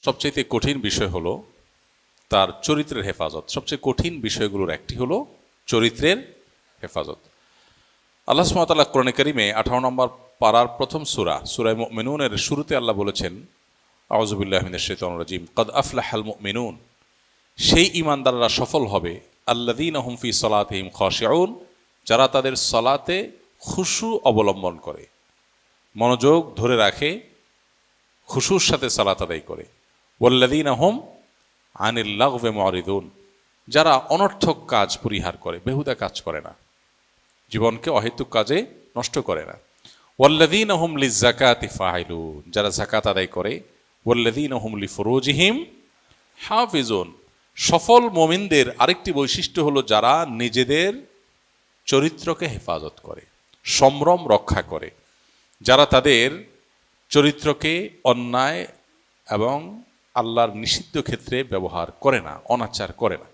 সবচেয়ে কঠিন বিষয় হলো তার চরিত্রের হেফাজত। সবচেয়ে কঠিন বিষয়গুলোর একটি হলো চরিত্রের হেফাজত। আল্লাহ সুবহানাহু ওয়া তাআলা কোরআনে কারিমে 18 নম্বর পারার প্রথম সূরা মুমিনুনের শুরুতে আল্লাহ বলেছেন, আউযু বিল্লাহি মিনাশ শাইতানির রাজিম, ক্বাদ আফলাহাল মুমিনুন, সেই ঈমানদাররা সফল হবে, আল্লাযীনা হুম ফি সালাতিহিম খাশিউন, যারা তাদের সালাতে খুশু অবলম্বন করে, মনোযোগ ধরে রাখে, খুশুর সাথে সালাত আদায় করে। ওয়াল্লাযীনা হুম আনিল লাগওয়ি মুরিদুন, যারা অনর্থক কাজ পরিহার করে, বেহুদা কাজ করে না, জীবনকে অহেতুক কাজে নষ্ট করে না। ওয়াল্লাযীনা হুম লিয-যাকাতি ফাইলুন, যারা যাকাত আদায় করে। ওয়াল্লাযীনা হুম লিফুরুজিহিম হাফিজুন, সফল মুমিনদের আরেকটি বৈশিষ্ট্য হলো যারা নিজেদের চরিত্রকে হেফাজত করে, সম্ভ্রম রক্ষা করে, যারা তাদের চরিত্রকে অন্যায় এবং আল্লাহর নিষিদ্ধ ক্ষেত্রে ব্যবহার করে না, অনাচার করে না।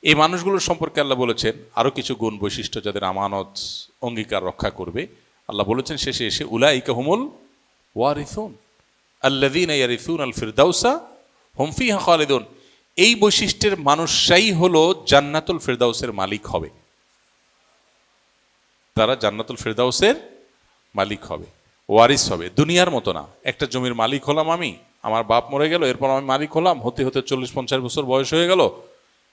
এই মানুষগুলোর সম্পর্কে আল্লাহ বলেছেন আরও কিছু গুণ বৈশিষ্ট্য, যাদের আমানত অঙ্গীকার রক্ষা করবে। আল্লাহ বলেছেন শেষে এসে, উলাইকা হুমুল ওয়ারিসুন আল্লাযীনা ইয়ারিসুনাল ফিরদাউসা হুম ফিহা খালিদুন, এই বৈশিষ্ট্যের মানুষরাই হলো জান্নাতুল ফিরদাউসের মালিক হবে। তারা জান্নাতুল ফিরদাউসের মালিক হবে, ওয়ারিস হবে। দুনিয়ার মতো না, একটা জমির মালিক হলাম আমি, আমার বাপ মরে গেল, এরপর আমি মালিক হলাম, হতে হতে 40-50 বছর বয়স হয়ে গেল,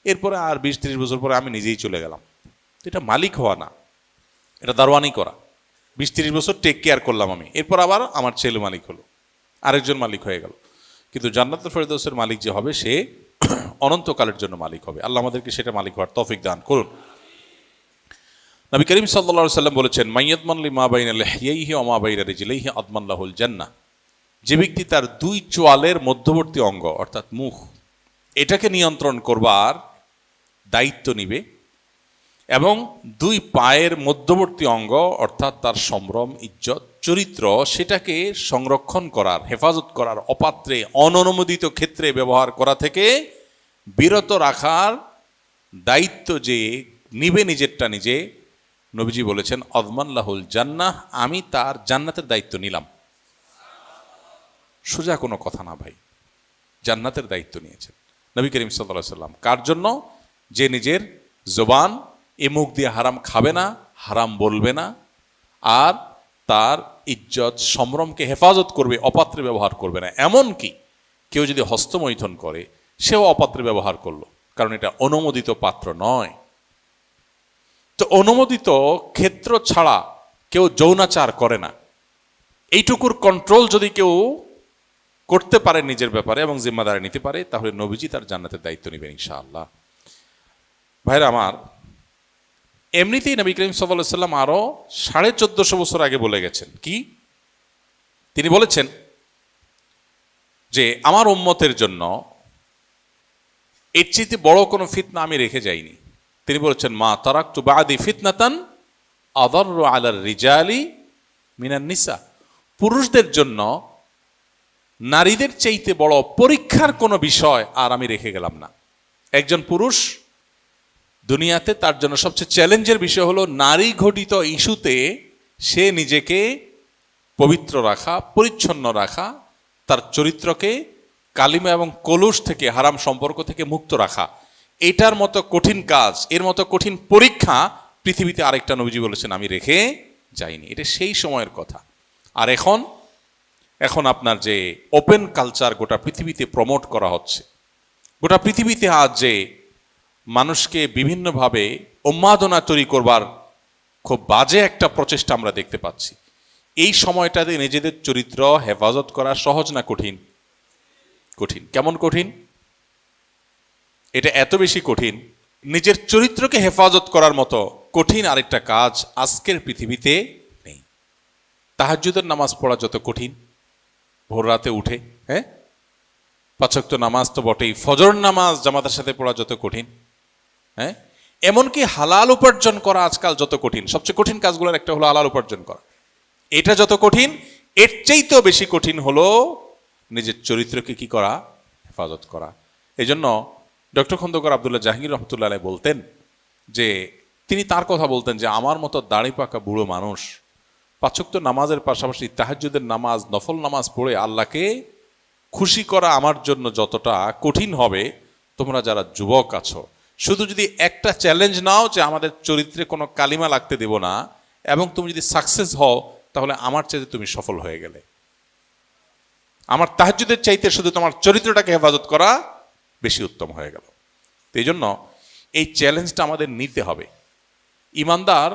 এরপরে আর 20-30 বছর পরে আমি নিজেই চলে গেলাম। এটা মালিক হওয়া না, এটা দারোয়ানি করা। 20-30 বছর টেক কেয়ার করলাম আমি, এরপর আবার আমার ছেলে মালিক হলো, আরেকজন মালিক হয়ে গেল। কিন্তু জান্নাতুল ফিরদাউসের মালিক যে হবে, সে অনন্তকালের জন্য মালিক হবে। আল্লাহ আমাদেরকে সেটা মালিক হওয়ার তৌফিক দান করুন। নবী করিম সাল্লাল্লাহু আলাইহি ওয়াসাল্লাম বলেছেন, মাইয়াদমান লিমা বাইনা লিহইহি ওয়া মা বাইনা রিজলাইহি আদমান লাহুল জান্নাহ, যে ব্যক্তি তার দুই চোয়ালের মধ্যবর্তী অঙ্গ অর্থাৎ মুখ, এটাকে নিয়ন্ত্রণ করবার দায়িত্ব নিবে এবং দুই পায়ের মধ্যবর্তী অঙ্গ অর্থাৎ তার সম্ভ্রম, ইজ্জত, চরিত্র, সেটাকে সংরক্ষণ করার, হেফাজত করার, অপাত্রে অননুমোদিত ক্ষেত্রে ব্যবহার করা থেকে বিরত রাখার দায়িত্ব যে নিবে নিজেরটা নিজে, নবীজি বলেছেন আদমান লাহুল জান্নাহ, আমি তার জান্নাতের দায়িত্ব নিলাম। সোজা কোনো কথা না ভাই, জান্নাতের দায়িত্ব নিয়েছেন নবী করিম সাল্লাল্লাহু আলাইহি ওয়াসাল্লাম। কার জন্য? যে নিজের জবান, এ মুখ দিয়ে হারাম খাবে না, হারাম বলবে না, আর তার ইজ্জত সম্ভ্রমকে হেফাজত করবে, অপাত্রে ব্যবহার করবে না। এমন কি কেউ যদি হস্তমৈথুন করে, সেও অপাত্রে ব্যবহার করলো, কারণ এটা অনুমোদিত পাত্র নয়। তো অনুমোদিত ক্ষেত্র ছাড়া কেউ যৌনাচার করে না, এইটুকুর কন্ট্রোল যদি কেউ করতে পারে নিজের ব্যাপারে এবং জিম্মাদারি নিতে পারে, তাহলে নবীজি তার জান্নাতের দায়িত্ব নেবেন ইনশাআল্লাহ। ভাইরা আমার, এমনিতেই নবী করিম সাল্লাল্লাহু আলাইহি ওয়াসাল্লাম আরো 1450 বছর আগে বলে গেছেন কি? তিনি বলেছেন যে আমার উম্মতের জন্য এর চেয়ে বড় কোনো ফিতনা আমি রেখে যাইনি। তিনি বলেছেন, মা তারাকতু বাদি ফিতনাতান আদাররু আলার রিজালি মিনান নিসা, পুরুষদের জন্য নারীদের চাইতে বড় পরীক্ষার কোনো বিষয় আর আমি রেখে গেলাম না। একজন পুরুষ দুনিয়াতে তার জন্য সবচেয়ে চ্যালেঞ্জের বিষয় হলো নারী ঘটিত ইস্যুতে সে নিজেকে পবিত্র রাখা, পরিচ্ছন্ন রাখা, তার চরিত্রকে কালিমা এবং কলুষ থেকে, হারাম সম্পর্ক থেকে মুক্ত রাখা। এটার মতো কঠিন কাজ, এর মতো কঠিন পরীক্ষা পৃথিবীতে আরেকটা নবীজি বলেছেন আমি রেখে যাইনি। এটা সেই সময়ের কথা। আর এখন আপনার যে ওপেন কালচার গোটা পৃথিবীতে প্রমোট করা হচ্ছে, গোটা পৃথিবীতে আজ যে মানুষকে বিভিন্নভাবে উন্মাদনা তৈরি করবার খুব বাজে একটা প্রচেষ্টা আমরা দেখতে পাচ্ছি, এই সময়টাতে নিজেদের চরিত্র হেফাজত করা সহজ না কঠিন? কঠিন। কেমন কঠিন? এটা এত বেশি কঠিন, নিজের চরিত্রকে হেফাজত করার মতো কঠিন আরেকটা কাজ আজকের পৃথিবীতে নেই। তাহাজ্জুদের নামাজ পড়া যত কঠিন, ভোর রাতে উঠে, 5 ওয়াক্ত নামাজ তো বটেই, ফজর নামাজ জামাতের সাথে পড়া যত কঠিন, এমনকি হালাল উপার্জন করা আজকাল যত কঠিন, সবচেয়ে কঠিন কাজগুলোর একটা হলো হালাল উপার্জন করা। এটা যত কঠিন, এর চাইতেও বেশি কঠিন হলো নিজের চরিত্রকে কি করা? হেফাজত করা। এই জন্য ডক্টর খন্দকার আব্দুল্লাহ জাহাঙ্গীর রহমতুল্লাহ আলাইহি বলতেন যে, তিনি তার কথা বলতেন যে আমার মতো দাড়ি পাকা বুড়ো মানুষ 5 ওয়াক্ত নামাজের পাশাপাশি তাহাজ্জুদের নামাজ, নফল নামাজ পড়ে আল্লাহকে খুশি করা আমার জন্য যতটা কঠিন হবে, তোমরা যারা যুবক আছো শুধু যদি একটা চ্যালেঞ্জ নাও যে আমাদের চরিত্রে কোনো কালিমা লাগতে দেব না, এবং তুমি যদি সাকসেস হও তাহলে আমার চাইতে তুমি সফল হয়ে গেলে। আমার তাহাজ্জুদের চাইতে শুধু তোমার চরিত্রটাকে হেফাজত করা বেশি উত্তম হয়ে গেল। এই জন্য এই চ্যালেঞ্জটা আমাদের নিতে হবে। ইমানদার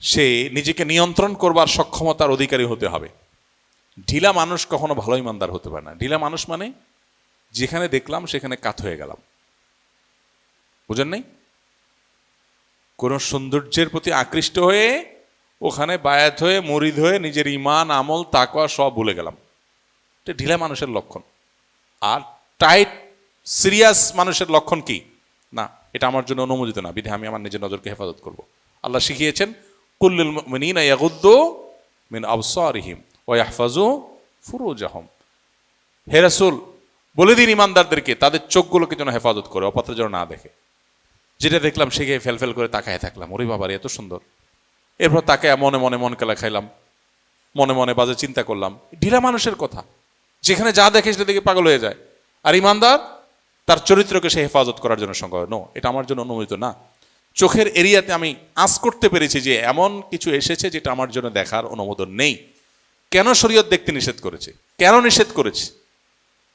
সে নিজেকে নিয়ন্ত্রণ করবার সক্ষমতার অধিকারী হতে হবে। ঢিলা মানুষ কখনো ভালো ইমানদার হতে পারে না। ঢিলা মানুষ মানে যেখানে দেখলাম সেখানে কাত হয়ে গেলাম, বুঝেন নাই? কোন সৌন্দর্যের প্রতি আকৃষ্ট হয়ে ওখানে বায়াত হয়ে মুরিদ হয়ে নিজের ইমান আমল তাকওয়া সব ভুলে গেলাম, এটা ঢিলা মানুষের লক্ষণ। আর টাইট সিরিয়াস মানুষের লক্ষণ কি? না, এটা আমার জন্য অনুমোদিত না, বিধে আমি আমার নিজের নজরকে হেফাজত করব। আল্লাহ শিখিয়েছেন কুল্লুল মুমিনিনা ইয়াগুদ্দু মিন আবসারিহিম ওয়া ইয়াহফাজু ফুরুজাহুম। হে রাসূল, বলে দিন ইমানদারদেরকে তাদের চোখগুলোকে যেন হেফাজত করে, অপাত্র যেন না দেখে। যেটা দেখলাম সেকে ফেলফেল করে তাকায় থাকলাম, ওরে বাবা এত সুন্দর, এরপর তাকে মনে মনে মন কেলা খাইলাম, মনে মনে বাজে চিন্তা করলাম। ঢিলা মানুষের কথা, যেখানে যা দেখে সেটা দেখে পাগল হয়ে যায়। আর ইমানদার তার চরিত্রকে সে হেফাজত করার জন্য সঙ্গ, নো, এটা আমার জন্য অনুমোদিত না। চোখের এরিয়াতে আমি আঁচ করতে পেরেছি যে এমন কিছু এসেছে যেটা আমার জন্য দেখার অনুমোদন নেই। কেন শরীয়ত দেখতে নিষেধ করেছে? কেন নিষেধ করেছে?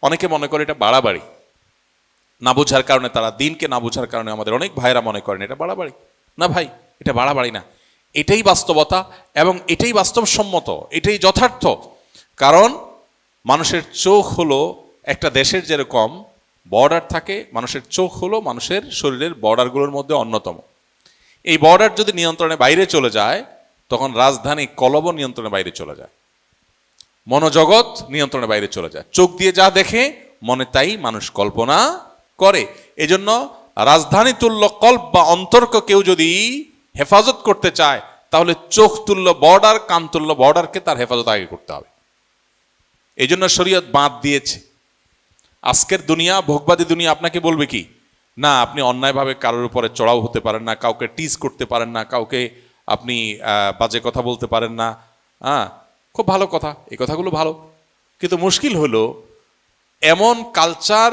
অনেকে মনে করে এটা বাড়াবাড়ি, না বোঝার কারণে, তারা দিনকে না বোঝার কারণে আমাদের অনেক ভাইরা মনে করেন এটা বাড়াবাড়ি। না ভাই, এটা বাড়াবাড়ি না, এটাই বাস্তবতা এবং এটাই বাস্তবসম্মত, এটাই যথার্থ। কারণ মানুষের চোখ হলো একটা দেশের যেরকম বর্ডার থাকে, মানুষের চোখ হলো মানুষের শরীরের বর্ডারগুলোর মধ্যে অন্যতম। এই বর্ডার যদি নিয়ন্ত্রণের বাইরে চলে যায় তখন রাজধানী কলব নিয়ন্ত্রণের বাইরে চলে যায়, মনোজগৎ নিয়ন্ত্রণের বাইরে চলে যায়। চোখ দিয়ে যা দেখে মনে তাই মানুষ কল্পনা করে। এজন্য রাজধানী তুল্য কল্প বা অন্তর্ক কেউ যদি হেফাজত করতে চায় তাহলে চোখ তুল্য বর্ডার, কান তুল্য বর্ডারকে তার হেফাজত আগে করতে হবে। এই জন্য শরীয়ত বাঁধ দিয়েছে। আজকের দুনিয়া, ভোগবাদী দুনিয়া আপনাকে বলবে কি না, আপনি অন্যায়ভাবে কারোর উপরে চড়াও হতে পারেন না, কাউকে টিজ করতে পারেন না, কাউকে আপনি বাজে কথা বলতে পারেন না। হ্যাঁ, খুব ভালো কথা, এই কথাগুলো ভালো, কিন্তু মুশকিল হলো এমন কালচার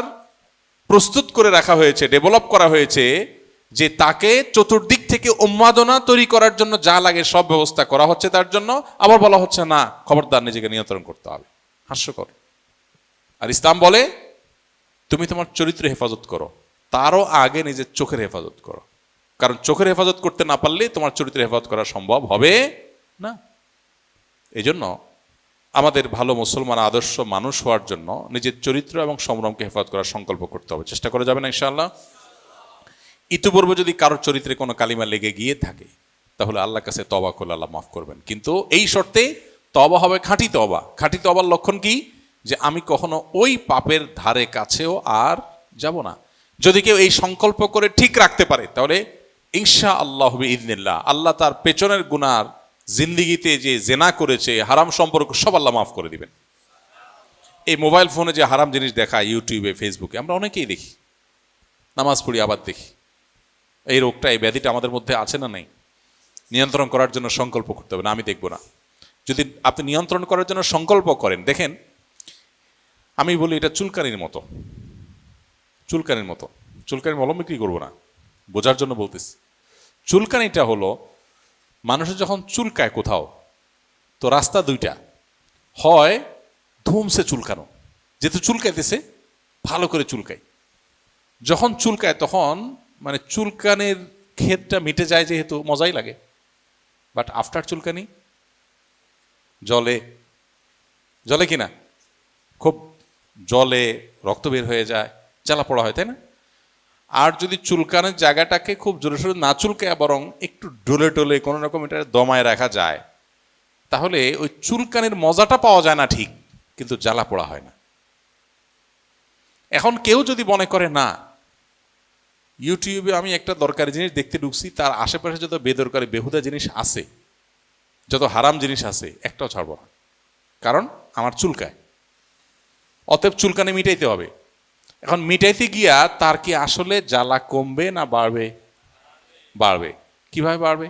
প্রস্তুত করে রাখা হয়েছে, ডেভেলপ করা হয়েছে যে তাকে চতুর্দিক থেকে উন্মাদনা তৈরি করার জন্য যা লাগে সব ব্যবস্থা করা হচ্ছে তার জন্য, আবার বলা হচ্ছে না খবরদার নিজেকে নিয়ন্ত্রণ করতে হবে। হাস্যকর। আর ইসলাম বলে তুমি তোমার চরিত্র হেফাজত করো, তারও আগে নিজের চোখের হেফাজত করো, কারণ চোখের হেফাজত করতে না পারলে তোমার চরিত্র হেফাজত করা সম্ভব হবে না। এই জন্য আমাদের ভালো মুসলমান আদর্শ মানুষ হওয়ার জন্য নিজের চরিত্র এবং সম্ভ্রমকে হেফাজত করার সংকল্প করতে হবে, চেষ্টা করা যাবে না ইনশাআল্লাহ। ইতিপূর্বে যদি কারোর চরিত্রে কোনো কালিমা লেগে গিয়ে থাকে তাহলে আল্লাহর কাছে তওবা করলে আল্লাহ মাফ করবেন, কিন্তু এই শর্তে তওবা হবে খাঁটি তওবা। খাঁটি তওবার লক্ষণ কি? যে আমি কখনো ওই পাপের ধারে কাছেও আর যাব না। যদি কেউ এই সংকল্প করে ঠিক রাখতে পারে তাহলে ইনশাআল্লাহ বিইذনিল্লাহ আল্লাহ তার পেছনের গুনার জিন্দিগিতে যে জেনা করেছে, হারাম সম্পর্ক সব আল্লাহ মাফ করে দিবেন। এই মোবাইল ফোনে যে হারাম জিনিস দেখায় ইউটিউবে, ফেসবুকে, আমরা অনেকেই দেখি, নামাজ পড়ি আবার দেখি। এই রোগটা, এই ব্যাধিটা আমাদের মধ্যে আছে না নাই? নিয়ন্ত্রণ করার জন্য সংকল্প করতে হবে, না আমি দেখব না। যদি আপনি নিয়ন্ত্রণ করার জন্য সংকল্প করেন, দেখেন আমি বলি এটা চুলকানির মতো, চুলকানির মতো। চুলকানির মলম বিক্রি করবো না, বোঝার জন্য বলতেছি। চুলকানিটা হলো মানুষের যখন চুলকায় কোথাও, তো রাস্তা দুইটা, হয় ধুমসে চুলকানো, যেহেতু চুলকাইতেছে ভালো করে চুলকায়, যখন চুলকায় তখন মানে চুলকানির ক্ষেতটা মিটে যায় যেহেতু মজাই লাগে। বাট আফটার চুলকানি জলে, জলে কিনা খুব জলে রক্ত বের হয়ে যায়, জ্বালা পড়া হয়, তাই না? আর যদি চুলকানের জায়গাটাকে খুব জোরে সোরে না চুলকায় বরং একটু ডলে ডলে কোনো রকম এটা দমায় রাখা যায় তাহলে ওই চুলকানির মজাটা পাওয়া যায় না ঠিক, কিন্তু জ্বালা পোড়া হয় না। এখন কেউ যদি মনে করে না, ইউটিউবে আমি একটা দরকারি জিনিস দেখতে ঢুকছি, তার আশেপাশে যত বেদরকারি বেহুদা জিনিস আছে, যত হারাম জিনিস আছে, একটাও ছাড়বো না, কারণ আমার চুলকায়, অতএব চুলকানি মিটাইতে হবে। এখন মিটাইতে গিয়া তার কি আসলে জ্বালা কমবে না বাড়বে? বাড়বে। কিভাবে বাড়বে?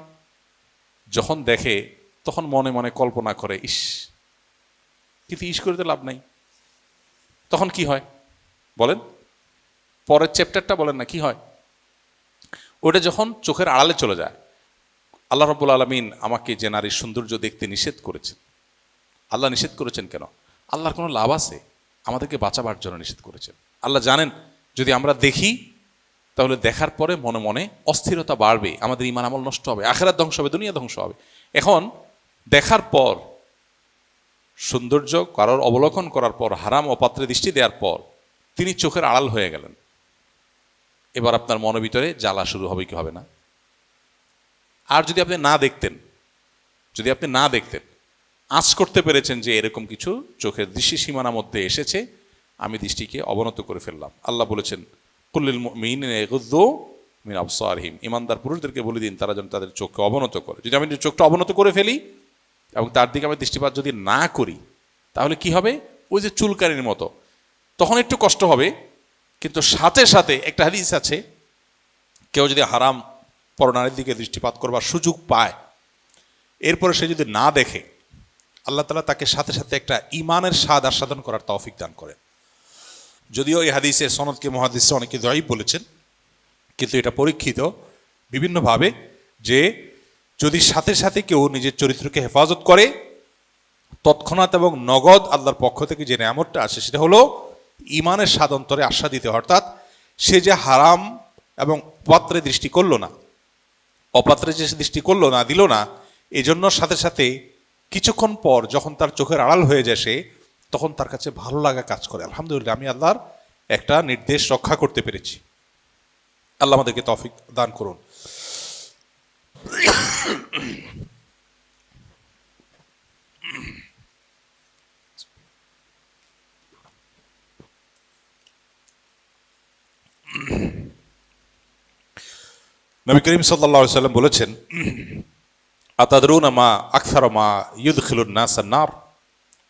যখন দেখে তখন মনে মনে কল্পনা করে ইস, কিন্তু ইস করে তো লাভ নাই, তখন কি হয় বলেন, পরের চ্যাপ্টারটা বলেন না কি হয়। ওটা যখন চোখের আড়ালে চলে যায়, আল্লাহ রাব্বুল আলামিন আমাকে যে নারীর সৌন্দর্য দেখতে নিষেধ করেছেন। আল্লাহ নিষেধ করেছেন কেন? আল্লাহর কোনো লাভ আছে? আমাদেরকে বাঁচাবার জন্য নিষেধ করেছেন। আল্লাহ জানেন যদি আমরা দেখি তাহলে দেখার পরে মনে মনে অস্থিরতা বাড়বে, আমাদের ঈমান আমল নষ্ট হবে, আখিরাত ধ্বংস হবে, দুনিয়া ধ্বংস হবে। এখন দেখার পর, সৌন্দর্য কারোর অবলোকন করার পর, হারাম অপাত্রে দৃষ্টি দেওয়ার পর তিনি চোখের আড়াল হয়ে গেলেন। এবার আপনার মনের ভিতরে জ্বালা শুরু হবে কি হবে না? আর যদি আপনি না দেখতেন, যদি আপনি না দেখতেন, আঁচ করতে পেরেছেন যে এরকম কিছু চোখের দৃষ্টি সীমানার মধ্যে এসেছে, আমি দৃষ্টিকে অবনত করে ফেললাম। আল্লাহ বলেছেন কুল্লিল মুমিনিনা ইয়াগুয্যু মিন আবসারিহিম, ইমানদার পুরুষদেরকে বলে দিন তারা যেন তাদের চোখকে অবনত করে। যদি আমি চোখটা অবনত করে ফেলি এবং তার দিকে আমি দৃষ্টিপাত যদি না করি, তাহলে কি হবে? ওই যে চুলকানির মতো, তখন একটু কষ্ট হবে, কিন্তু সাথে সাথে একটা হাদিস আছে, কেউ যদি হারাম পরনারীর দিকে দৃষ্টিপাত করবার সুযোগ পায়, এরপরে সে যদি না দেখে, আল্লাহ তাআলা তাকে সাথে সাথে একটা ঈমানের স্বাদ আস্বাদন করার তৌফিক দান করেন। যদিও এই হাদিসের সনদকে মুহাদ্দিসরা অনেকে দায়ীফ বলেছেন, কিন্তু এটা পরীক্ষিত বিভিন্নভাবে যে যদি সাথে সাথে কেউ নিজের চরিত্রকে হেফাজত করে, তৎক্ষণাৎ এবং নগদ আল্লাহর পক্ষ থেকে যে নেয়ামতটা আসে সেটা হলো ঈমানের স্বাদ অন্তরে আস্বাদিত। অর্থাৎ সে যে হারাম এবং অপাত্রে দৃষ্টি করলো না, অপাত্রে যে দৃষ্টি করলো না, দিল না, এজন্য সাথে সাথে কিছুক্ষণ পর যখন তার চোখের আড়াল হয়ে যায় সে, তখন তার কাছে ভালো লাগা কাজ করে। আলহামদুলিল্লাহ, আমি আল্লাহর একটা নির্দেশ রক্ষা করতে পেরেছি। আল্লাহ আমাদেরকে তৌফিক দান করুন। নবী করিম সাল্লাল্লাহু আলাইহি ওয়াসাল্লাম বলেছেন, আতাদরুনা মা আকসারু মা ইউদখিলুন নাস আন-নার?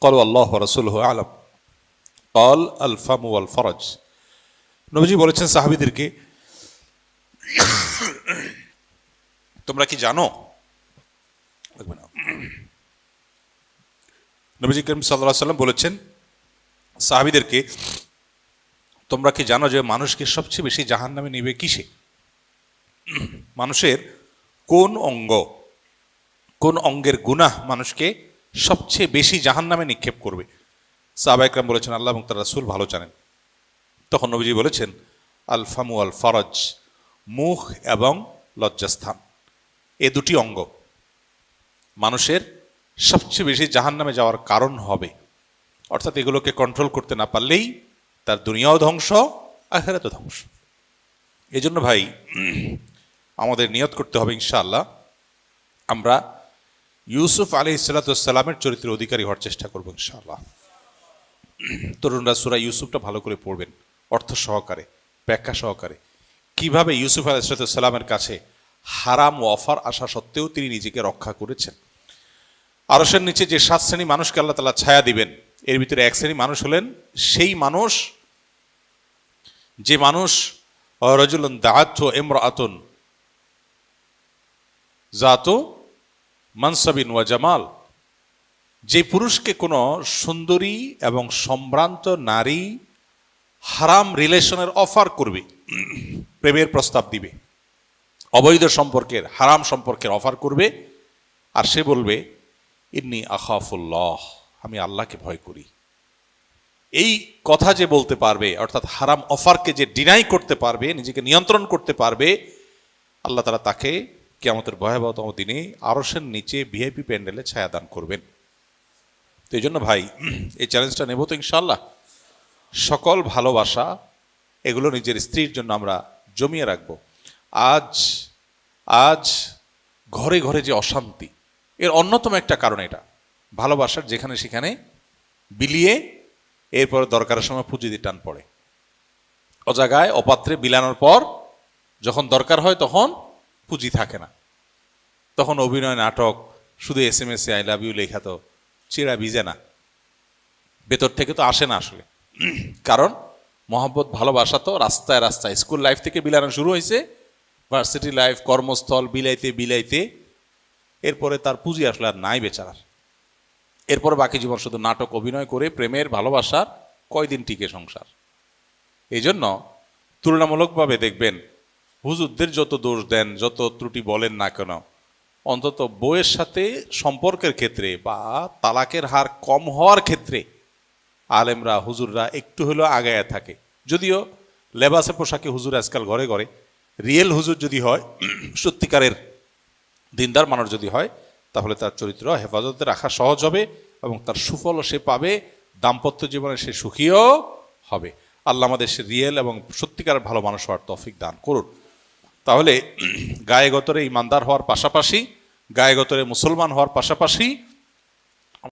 ক্বালু আল্লাহু ওয়া রাসূলুহু আ'লাম। ক্বাল আল ফামু ওয়াল ফারাজ। নবীজি বলেছেন সাহাবীদেরকে, তোমরা কি জানো, নবীজি করিম সাল্লাল্লাহু আলাইহি ওয়াসাল্লাম বলেছেন সাহাবীদেরকে, তোমরা কি জানো যে মানুষকে সবচেয়ে বেশি জাহান্নামে নিবে কিসে? মানুষের কোন অঙ্গ, কোন অঙ্গের গুনাহ মানুষকে সবচেয়ে বেশি জাহান্নামে নিক্ষেপ করবে? সাহাবা ইকরাম বলেছেন, আল্লাহ এবং তার রাসূল ভালো জানেন। তখন নবীজি বলেছেন, আল ফামু আল ফারাজ, মুখ এবং লজ্জাস্থান, এ দুটি অঙ্গ মানুষের সবচেয়ে বেশি জাহান্নামে যাওয়ার কারণ হবে। অর্থাৎ এগুলোকে কন্ট্রোল করতে না পারলেই তার দুনিয়াও ধ্বংস, আখিরাতও ধ্বংস। এই জন্য ভাই আমাদের নিয়ত করতে হবে ইনশাআল্লাহ আমরা ইউসুফ আলাইহিস সালামের চরিত্রের অধিকারী হওয়ার চেষ্টা করব ইনশাআল্লাহ। তরুণরা সূরা ইউসুফটা ভালো করে পড়বেন, অর্থ সহকারে, ব্যাখ্যা সহকারে, কিভাবে ইউসুফ আলাইহিস সালামের কাছে হারাম ও অফার আসা সত্ত্বেও তিনি নিজেকে রক্ষা করেছেন। আরশের নিচে যে 7 শ্রেণী মানুষকে আল্লাহ তাআলা ছায়া দিবেন, এর ভিতরে এক শ্রেণী মানুষ হলেন সেই মানুষ যে মানুষ রাজুলুন দাআতহু ইমরাআতুন যাতু মানসাবিন ওয়া জামাল, যে পুরুষকে কোনো সুন্দরী এবং সম্ভ্রান্ত নারী হারাম রিলেশনের অফার করবে, প্রেমের প্রস্তাব দিবে, অবৈধ সম্পর্কের, হারাম সম্পর্কের অফার করবে, আর সে বলবে ইন্নী আখাফুল্লাহ, আমি আল্লাহকে ভয় করি। এই কথা যে বলতে পারবে, অর্থাৎ হারাম অফারকে যে ডিনাই করতে পারবে, নিজেকে নিয়ন্ত্রণ করতে পারবে, আল্লাহ তাআলা তাকে কিয়ামতের ভয়াবহতম দিনে আরশের নিচে ভিআইপি প্যান্ডেলে ছায়া দান করবেন। তো এই জন্য ভাই এই চ্যালেঞ্জটা নেব তো ইনশাআল্লাহ। সকল ভালোবাসা এগুলো নিজের স্ত্রীর জন্য আমরা জমিয়ে রাখব। আজ ঘরে ঘরে যে অশান্তি, এর অন্যতম একটা কারণ এটা ভালোবাসার যেখানে সেখানে বিলিয়ে এরপর দরকারের সময় পুঁজি দিয়ে টান পড়ে। অজাগায় অপাত্রে বিলানোর পর যখন দরকার হয় তখন পুঁজি থাকে না, তখন অভিনয়, নাটক, শুধু SMS-এ আই লাভ ইউ লেখা তো চিরা ভিজে না, ভেতর থেকে তো আসে না আসলে। কারণ মহব্বত ভালোবাসা তো রাস্তায় রাস্তায়, স্কুল লাইফ থেকে বিলানো শুরু হয়েছে, ভার্সিটি লাইফ, কর্মস্থল, বিলাইতে বিলাইতে এরপরে তার পুঁজি আসলে আর নাই বেচারার। এরপরে বাকি জীবন শুধু নাটক, অভিনয় করে প্রেমের, ভালোবাসার কয়দিন টিকে সংসার? এই জন্য তুলনামূলকভাবে দেখবেন হুজুরদের যত দোষ দেন, যত ত্রুটি বলেন না কেন, অন্তত বউয়ের সাথে সম্পর্কের ক্ষেত্রে বা তালাকের হার কম হওয়ার ক্ষেত্রে আলেমরা হুজুররা একটু হলেও আগায়া থাকে। যদিও লেবাসে পোশাকে হুজুর আজকাল ঘরে ঘরে, রিয়েল হুজুর যদি হয়, সত্যিকারের দিনদার মানুষ যদি হয়, তাহলে তার চরিত্র হেফাজতে রাখা সহজ হবে এবং তার সুফলও সে পাবে, দাম্পত্য জীবনে সে সুখীও হবে। আল্লাহ আমাদের সে রিয়েল এবং সত্যিকার ভালো মানুষ হওয়ার তৌফিক দান করুন। তাহলে গায়ে গতরে ইমানদার হওয়ার পাশাপাশি, গায়ে গতরে মুসলমান হওয়ার পাশাপাশি